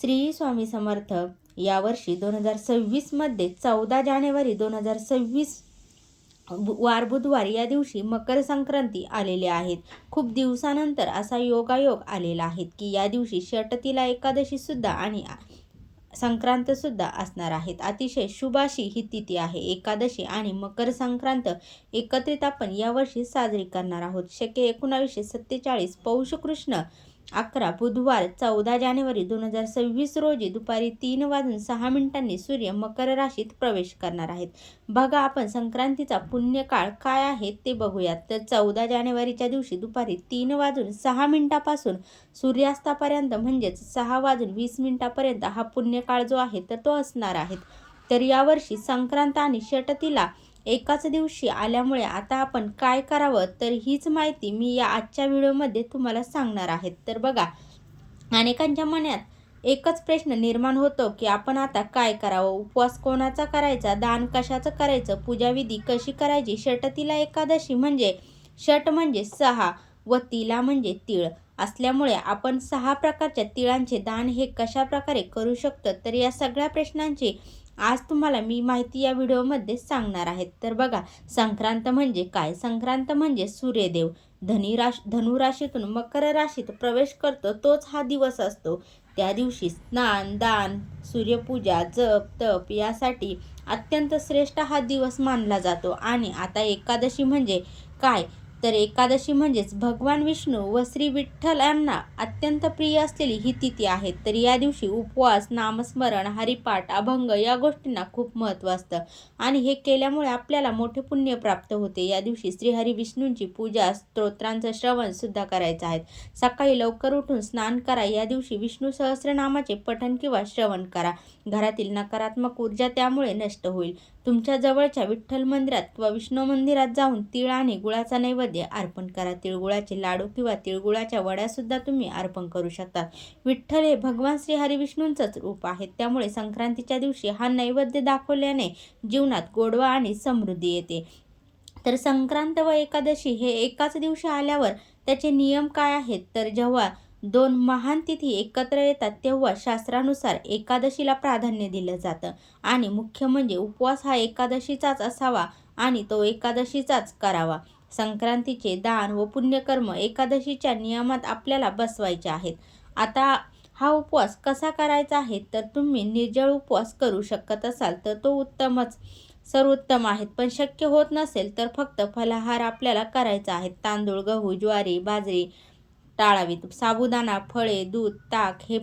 श्री स्वामी समर्थ. यावर्षी 2026मध्ये 14 जानेवारी 2026 वार बुधवार या दिवशी मकर संक्रांती आलेले आहेत. खूप दिवसानंतर असा योगायोग आलेला आहे की या दिवशी षटतिला एकादशी सुद्धा आणि संक्रांत सुद्धा असणार आहेत. अतिशय शुभ अशी ही तिथी आहे. एकादशी आणि मकर संक्रांत एकत्रित आपण यावर्षी साजरी करणार आहोत. शके 1947 पौष कृष्ण 11 बुधवार 14 जानेवारी 2026 रोजी दुपारी 3:06 सूर्य मकर राशीत प्रवेश करणार आहेत. बघा, आपण संक्रांतीचा पुण्यकाळ काय आहे ते बघूयात. तर 14 जानेवारीच्या दिवशी दुपारी 3:06 पासून सूर्यास्तापर्यंत म्हणजेच 6:20 हा पुण्यकाळ जो आहे तर तो असणार आहे. तर यावर्षी संक्रांत आणि षटतिला एकाच दिवशी आल्यामुळे आता आपण काय करावं तर हीच माहिती मी या आजच्या व्हिडिओमध्ये तुम्हाला सांगणार आहे. तर बघा, अनेकांच्या मनात एकच प्रश्न निर्माण होतो की आपण आता काय करावं, उपवास कोणाचा करायचा, दान कशाचं करायचं, पूजाविधी कशी करायची. षटतिला एकादशी म्हणजे षट म्हणजे 6 व तिला म्हणजे तीळ असल्यामुळे आपण 6 प्रकारच्या तिळांचे दान हे कशा प्रकारे करू शकतो तर या सगळ्या प्रश्नांची आज तुम्हाला मी माहिती या व्हिडिओमध्ये सांगणार आहे. तर बघा, संक्रांत म्हणजे काय. संक्रांत म्हणजे सूर्यदेव धनु राशीतून मकर राशीत प्रवेश करतो तोच हा दिवस असतो. त्या दिवशी स्नान, दान, सूर्यपूजा, जप तप यासाठी अत्यंत श्रेष्ठ हा दिवस मानला जातो. आणि आता एकादशी म्हणजे काय तर एकादशी म्हणजेच भगवान विष्णू व श्री विठ्ठल यांना अत्यंत प्रिय असलेली ही तिथी आहे. तर या दिवशी उपवास, नामस्मरण, हरिपाठ, अभंग या गोष्टींना खूप महत्त्व असतं आणि हे केल्यामुळे आपल्याला मोठे पुण्य प्राप्त होते. या दिवशी श्रीहरी विष्णूंची पूजा, स्तोत्रांचं श्रवण सुद्धा करायचं आहे. सकाळी लवकर उठून स्नान करा. या दिवशी विष्णू सहस्रनामाचे पठण किंवा श्रवण करा. घरातील नकारात्मक ऊर्जा त्यामुळे नष्ट होईल. तुमच्या जवळच्या विठ्ठल मंदिरात किंवा विष्णू मंदिरात जाऊन तीळ आणि गुळाचा नैवेद्य अर्पण करा. तिळगुळाचे लाडू किंवा तिळगुळाच्या वड्या सुद्धा तुम्ही अर्पण करू शकता. विठ्ठल हे भगवान श्री हरिविष्णूंचंच रूप आहे, त्यामुळे संक्रांतीच्या दिवशी हा नैवेद्य दाखवल्याने जीवनात गोडवा आणि समृद्धी येते. तर संक्रांत व एकादशी हे एकाच दिवशी आल्यावर त्याचे नियम काय आहेत तर जेव्हा 2 महान तिथी एकत्र येतात तेव्हा शास्त्रानुसार एकादशीला प्राधान्य दिलं जातं आणि मुख्य म्हणजे उपवास हा एकादशीचाच असावा आणि तो एकादशीचाच करावा. संक्रांतीचे दान व पुण्यकर्म एकादशीच्या नियमात आपल्याला बसवायचे आहेत. आता हा उपवास कसा करायचा आहे तर तुम्ही निर्जळ उपवास करू शकत असाल तर तो उत्तमच, सर्वोत्तम आहेत. पण शक्य होत नसेल तर फक्त फलाहार आपल्याला करायचा आहे. तांदूळ, गहू, ज्वारी, बाजरी टाळावीत. साबुदाणा, फळे, दूध, ताक हे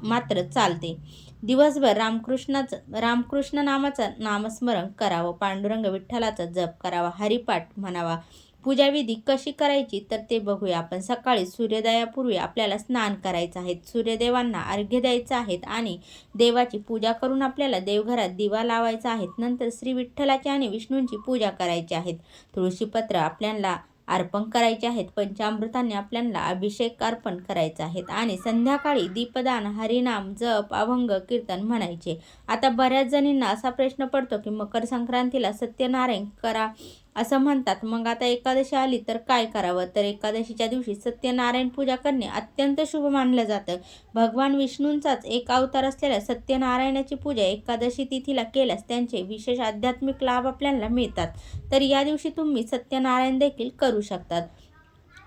मात्र चालते. दिवसभर रामकृष्ण नामाचं नामस्मरण करावं. पांडुरंग विठ्ठलाचा जप करावा. हरिपाठ म्हणावा. पूजाविधी कशी करायची तर ते बघूया आपण. सकाळी सूर्योदयापूर्वी आपल्याला स्नान करायचं आहे. सूर्यदेवांना अर्घ्य द्यायचं आहे आणि देवाची पूजा करून आपल्याला देवघरात दिवा लावायचा आहे. नंतर श्री विठ्ठलाची आणि विष्णूंची पूजा करायची आहे. तुळशीपत्र आपल्याला अर्पण करायचे आहेत. पंचामृताने आपल्याला अभिषेक अर्पण करायचा आहे आणि संध्याकाळी दीपदान, हरिनाम, जप, अभंग, कीर्तन म्हणायचे. आता बऱ्याच जणींना असा प्रश्न पडतो की मकर संक्रांतीला सत्यनारायण करा असं म्हणतात, मग आता एकादशी आली तर काय करावं तर एकादशीच्या दिवशी सत्यनारायण पूजा करणे अत्यंत शुभ मानलं जातं. भगवान विष्णूंचाच एक अवतार असलेल्या सत्यनारायणाची पूजा एकादशी तिथीला केल्यास त्यांचे विशेष आध्यात्मिक लाभ आपल्याला मिळतात. तर या दिवशी तुम्ही सत्यनारायण देखील करू शकतात.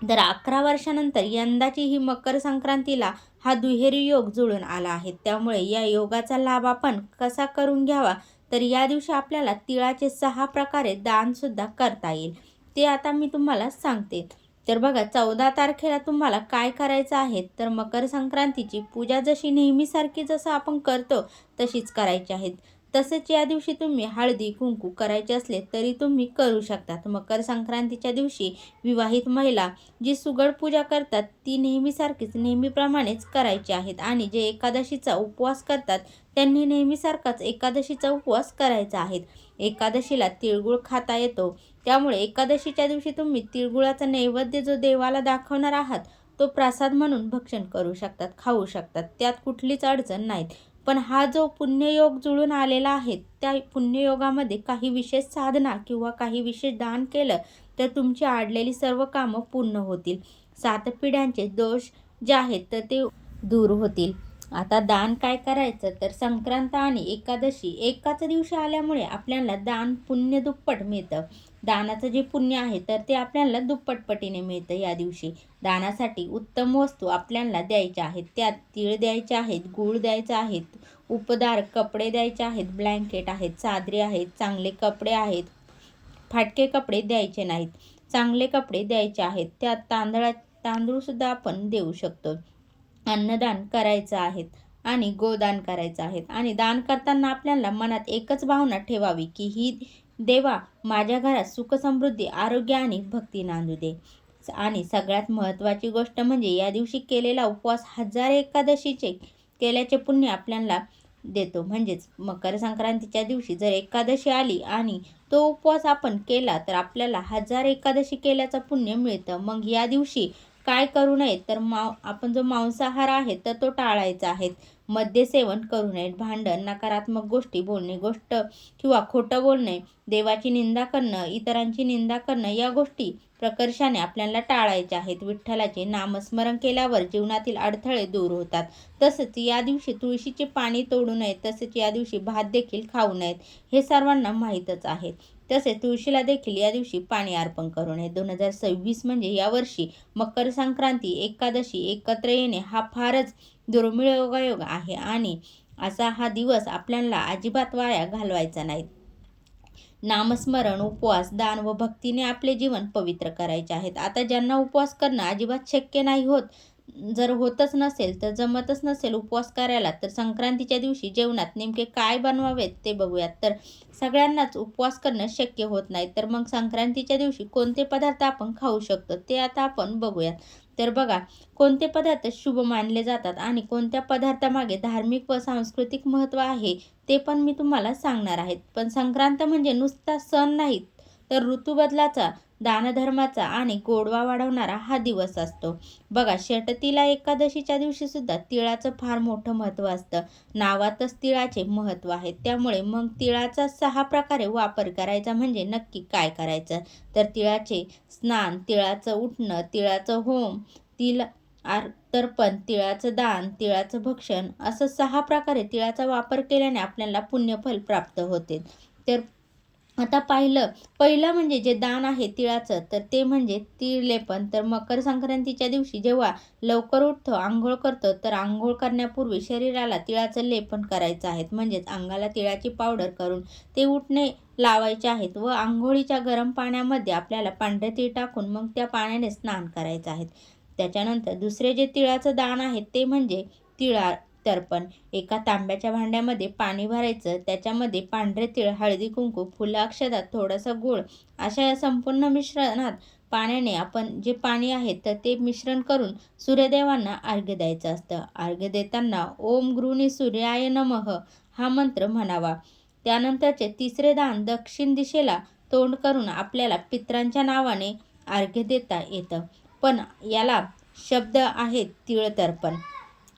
तर 11 वर्षानंतर यंदाची ही मकर संक्रांतीला हा दुहेरी योग जुळून आला आहे. त्यामुळे या योगाचा लाभ आपण कसा करून घ्यावा तर या दिवशी आपल्याला तिळाचे 6 प्रकारे दान सुद्धा करता येईल. ते आता मी तुम्हाला सांगते. तर बघा, 14 तारखेला तुम्हाला काय करायचं आहे तर मकर संक्रांतीची पूजा जशी नेहमीसारखी जसं आपण करतो तशीच करायची आहे. तसेच या दिवशी तुम्ही हळदी कुंकू करायचे असले तरी तुम्ही करू शकतात. मकर संक्रांतीच्या दिवशी विवाहित महिला जी सुगड पूजा करतात ती नेहमीसारखीच नेहमीप्रमाणेच करायची आहेत आणि जे एकादशीचा उपवास करतात त्यांनी नेहमीसारखाच एकादशीचा उपवास करायचा आहे. एकादशीला तिळगुळ खाता येतो, त्यामुळे एकादशीच्या दिवशी तुम्ही तिळगुळाचा नैवेद्य जो देवाला दाखवणार आहात तो प्रसाद म्हणून भक्षण करू शकतात, खाऊ शकतात. त्यात कुठलीच अडचण नाही. पण हा जो पुण्ययोग जुळून आलेला आहे त्या पुण्ययोगामध्ये काही विशेष साधना किंवा काही विशेष दान केलं तर तुमची अडलेली सर्व कामं पूर्ण होतील. 7 पिढ्यांचे दोष जे आहेत तर ते दूर होतील. आता दान काय करायचं, तर संक्रांत आणि एकादशी एकाच दिवशी आल्यामुळे आपल्याला दान पुण्य दुप्पट मिळतं. दानाचं जे पुण्य आहे तर ते आपल्याला दुप्पट पटीने मिळतं या दिवशी. दानासाठी उत्तम वस्तू आपल्याला द्यायच्या आहेत. त्यात तीळ द्यायचे आहेत, गूळ द्यायचा आहेत, उपदार कपडे द्यायचे आहेत, ब्लँकेट आहेत, चादरी आहेत, चांगले कपडे आहेत, फाटके कपडे द्यायचे नाहीत, चांगले कपडे द्यायचे आहेत. त्यात तांदूळसुद्धा आपण देऊ शकतो. अन्नदान करायचं आहे आणि गोदान करायचं आहे. आणि दान करताना आपल्याला मनात एकच भावना ठेवावी की ही देवा माझ्या घरात सुख समृद्धी, आरोग्य आणि भक्ती नांदू दे. आणि सगळ्यात महत्त्वाची गोष्ट म्हणजे या दिवशी केलेला उपवास 1000 एकादशीचे केल्याचे पुण्य आपल्याला देतो. म्हणजेच मकर संक्रांतीच्या दिवशी जर एकादशी आली आणि तो उपवास आपण केला तर आपल्याला 1000 एकादशी केल्याचं पुण्य मिळतं. मग या दिवशी काय करू नये, तर आपण जो मांसाहार आहे तर तो टाळायचा आहे. मद्यसेवन करू नये, भांडण, नकारात्मक गोष्टी बोलणे, किंवा खोटं बोलणे, देवाची निंदा करणं, इतरांची निंदा करणं या गोष्टी प्रकर्षाने आपल्याला टाळायच्या आहेत. विठ्ठलाचे नामस्मरण केल्यावर जीवनातील अडथळे दूर होतात. तसंच या दिवशी तुळशीचे पाणी तोडू नये, तसेच या दिवशी भात देखील खाऊ नयेत, हे सर्वांना माहीतच आहे. तसेच तुळशीला देखील या दिवशी पाणी अर्पण करू नये. 2026 म्हणजे यावर्षी मकर संक्रांती, एकादशी एकत्र येणे हा फारच दुर्मिळ योगायोग आहे आणि असा हा दिवस आपल्याला अजिबात वाया घालवायचा नाही. नामस्मरण, उपवास, दान व भक्तीने आपले जीवन पवित्र करायचे आहेत. आता ज्यांना उपवास करणं अजिबात शक्य नाही होत, जर होतच नसेल तर जमतच नसेल उपवास करायला, तर संक्रांतीच्या दिवशी जेवणात नेमके काय बनवावेत ते बघूयात. तर सगळ्यांनाच उपवास करणं शक्य होत नाही, तर मग संक्रांतीच्या दिवशी कोणते पदार्थ आपण खाऊ शकतो ते आता आपण बघूयात. तर बघा, कोणते पदार्थ शुभ मानले जातात आणि कोणत्या पदार्थामागे धार्मिक व सांस्कृतिक महत्त्व आहे ते पण मी तुम्हाला सांगणार आहे. पण संक्रांत म्हणजे नुसता सण नाही, तर ऋतुबदलाचा, दानधर्माचा आणि गोडवा वाढवणारा हा दिवस असतो. बघा, षटतिला एकादशीच्या दिवशी सुद्धा तिळाचं फार मोठं महत्त्व असतं. नावातच तिळाचे महत्त्व आहे. त्यामुळे मग तिळाचा 6 प्रकारे वापर करायचा म्हणजे नक्की काय करायचं, तर तिळाचे स्नान, तिळाचं उठणं, तिळाचं होम, तिळ तर्पण, तिळाचं दान, तिळाचं भक्षण, असं 6 प्रकारे तिळाचा वापर केल्याने आपल्याला पुण्यफल प्राप्त होते. तर आता पहिलं म्हणजे जे दान आहे तिळाचं, तर ते म्हणजे तीळ लेपन. तर मकर संक्रांतीच्या दिवशी जेव्हा लवकर उठतो, आंघोळ करतो, तर आंघोळ करण्यापूर्वी शरीराला तिळाचं लेपन करायचं आहे. म्हणजेच अंगाला तिळाची पावडर करून ते उठणे लावायचे आहेत व आंघोळीच्या गरम पाण्यामध्ये आपल्याला पांढरे तीळ टाकून मग त्या पाण्याने स्नान करायचं आहे. त्याच्यानंतर दुसरे जे तिळाचं दान आहे ते म्हणजे तिळ तर्पण. एका तांब्याच्या भांड्यामध्ये पाणी भरायचं, त्याच्यामध्ये पांढरे तीळ, हळदी कुंकू, फुलं, अक्षता, थोडासा गूळ, अशा या संपूर्ण मिश्रणात पाण्याने आपण जे पाणी आहे तर ते मिश्रण करून सूर्यदेवांना अर्घ्य द्यायचं असतं. अर्घ्य देताना ओम गृणी सूर्याय नमः हा मंत्र म्हणावा. त्यानंतरचे तिसरे दान दक्षिण दिशेला तोंड करून आपल्याला पितरांच्या नावाने अर्घ्य देता येतं, पण याला शब्द आहेत तीळ तर्पण.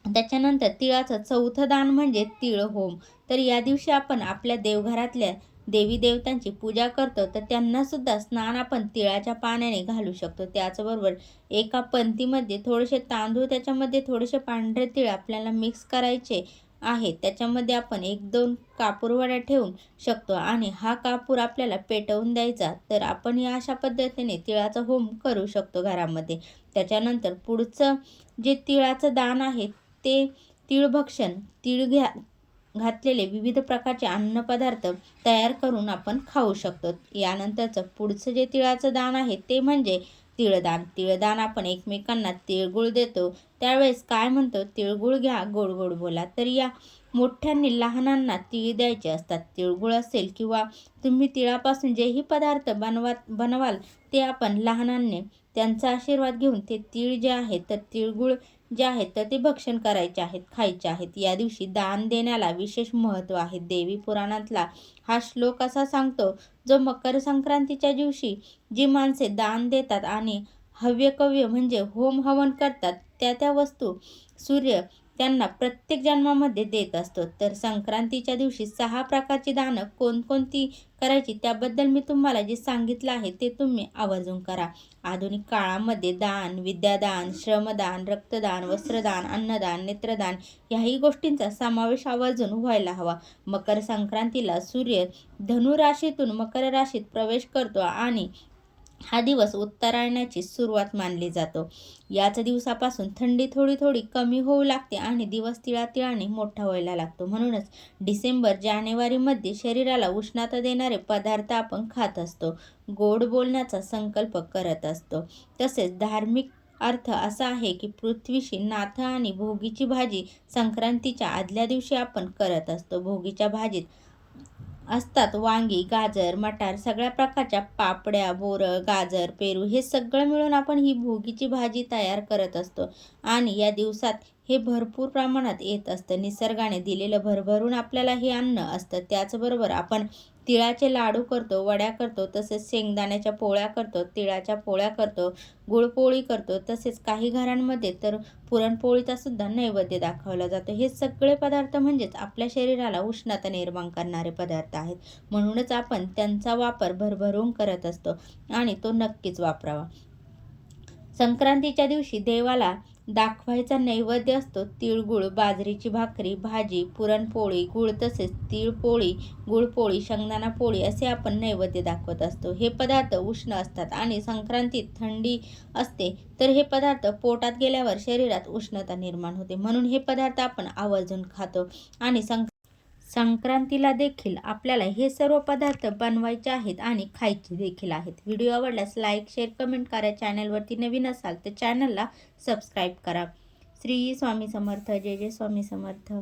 त्याच्यानंतर तिळाचं चौथं दान म्हणजे तीळ होम. तर या दिवशी आपण आपल्या देवघरातल्या देवी देवतांची पूजा करतो, तर त्यांना सुद्धा स्नान आपण तिळाच्या पाण्याने घालू शकतो. त्याचबरोबर एका पंतीमध्ये थोडेसे तांदूळ, त्याच्यामध्ये थोडेसे पांढरे तीळ आपल्याला मिक्स करायचे आहे. त्याच्यामध्ये आपण 1-2 कापूरवड्या ठेवून शकतो आणि हा कापूर आपल्याला पेटवून द्यायचा. तर आपण या अशा पद्धतीने तिळाचा होम करू शकतो घरामध्ये. त्याच्यानंतर पुढचं जे तिळाचं दान आहे ते तीळभक्षण. तीळ घातलेले विविध प्रकारचे अन्नपदार्थ तयार करून आपण खाऊ शकतो. यानंतरचं पुढचं जे तिळाचं दान आहे ते म्हणजे तिळदान. तिळदान आपण एकमेकांना तिळगुळ देतो, त्यावेळेस काय म्हणतो, तिळगुळ घ्या, गोड गोड बोला. तर या मोठ्यांनी लहानांना तीळ द्यायचे असतात. तिळगुळ असेल किंवा तुम्ही तिळापासून जेही पदार्थ बनवाल ते आपण लहानांनी त्यांचा आशीर्वाद घेऊन ते तीळ जे आहे तर तिळगुळ जे आहेत तर ते भक्षण करायचे आहेत, खायचे आहेत. या दिवशी दान देण्याला विशेष महत्त्व आहे. देवी पुराणातला हा श्लोक असा सांगतो, जो मकर संक्रांतीच्या दिवशी जी माणसे दान देतात आणि हव्यकव्य म्हणजे होम हवन करतात, त्या वस्तू सूर्य त्यांना प्रत्येक जन्मामध्ये देत असतो. तर संक्रांतीच्या दिवशी 6 प्रकारची दानं कोणकोणती करायची त्याबद्दल मी तुम्हाला जे सांगितलं आहे ते तुम्ही आवर्जून करा. आधुनिक काळामध्ये दान, विद्यादान, श्रमदान, रक्तदान, वस्त्रदान, अन्नदान, नेत्रदान याही गोष्टींचा समावेश आवर्जून व्हायला हवा. मकर संक्रांतीला सूर्य धनु राशीतून मकर राशीत प्रवेश करतो आणि हा दिवस उत्तरायणाची सुरुवात मानली जातो. याच दिवसापासून थंडी थोडी थोडी कमी होऊ लागते आणि दिवस तिळातिळाने मोठा व्हायला लागतो. म्हणूनच डिसेंबर जानेवारीमध्ये शरीराला उष्णता देणारे पदार्थ आपण खात असतो, गोड बोलण्याचा संकल्प करत असतो. तसेच धार्मिक अर्थ असा आहे की पृथ्वीशी नातं आणि भोगीची भाजी संक्रांतीच्या आदल्या दिवशी आपण करत असतो. भोगीच्या भाजीत असतात वांगी, गाजर, मटार, सगळ्या प्रकारच्या पापड्या, बोरं, गाजर, पेरू हे सगळं मिळून आपण ही भोगीची भाजी तयार करत असतो आणि या दिवसात हे भरपूर प्रमाणात येत असतं. निसर्गाने दिलेलं भरभरून आपल्याला हे अन्न असतं. त्याचबरोबर आपण तिळाचे लाडू करतो, वड्या करतो, तसेच शेंगदाण्याच्या पोळ्या करतो, तिळाच्या पोळ्या करतो, गुळपोळी करतो. तसेच काही घरांमध्ये तर पुरणपोळीचा सुद्धा नैवेद्य दाखवला जातो. हे सगळे पदार्थ म्हणजेच आपल्या शरीराला उष्णता निर्माण करणारे पदार्थ आहेत. म्हणूनच आपण त्यांचा वापर भरभरून करत असतो आणि तो नक्कीच वापरावा. संक्रांतीच्या दिवशी देवाला दाखवायचा नैवेद्य असतो तिळगुळ, बाजरीची भाकरी, भाजी, पुरणपोळी, गुळ तसेच तिळपोळी, गुळपोळी, शेंगदाणा पोळी असे आपण नैवेद्य दाखवत असतो. हे पदार्थ उष्ण असतात आणि संक्रांतीत थंडी असते, तर हे पदार्थ पोटात गेल्यावर शरीरात उष्णता निर्माण होते. म्हणून हे पदार्थ आपण आवर्जून खातो आणि संक्रांतीला देखील आपल्याला हे सर्व पदार्थ बनवायचे आहेत आणि खायचे देखील आहेत. व्हिडिओ आवडल्यास लाईक, शेअर, कमेंट करा. चॅनलवरती नवीन असाल तर चॅनलला सबस्क्राईब करा. श्री स्वामी समर्थ. जय जय स्वामी समर्थ.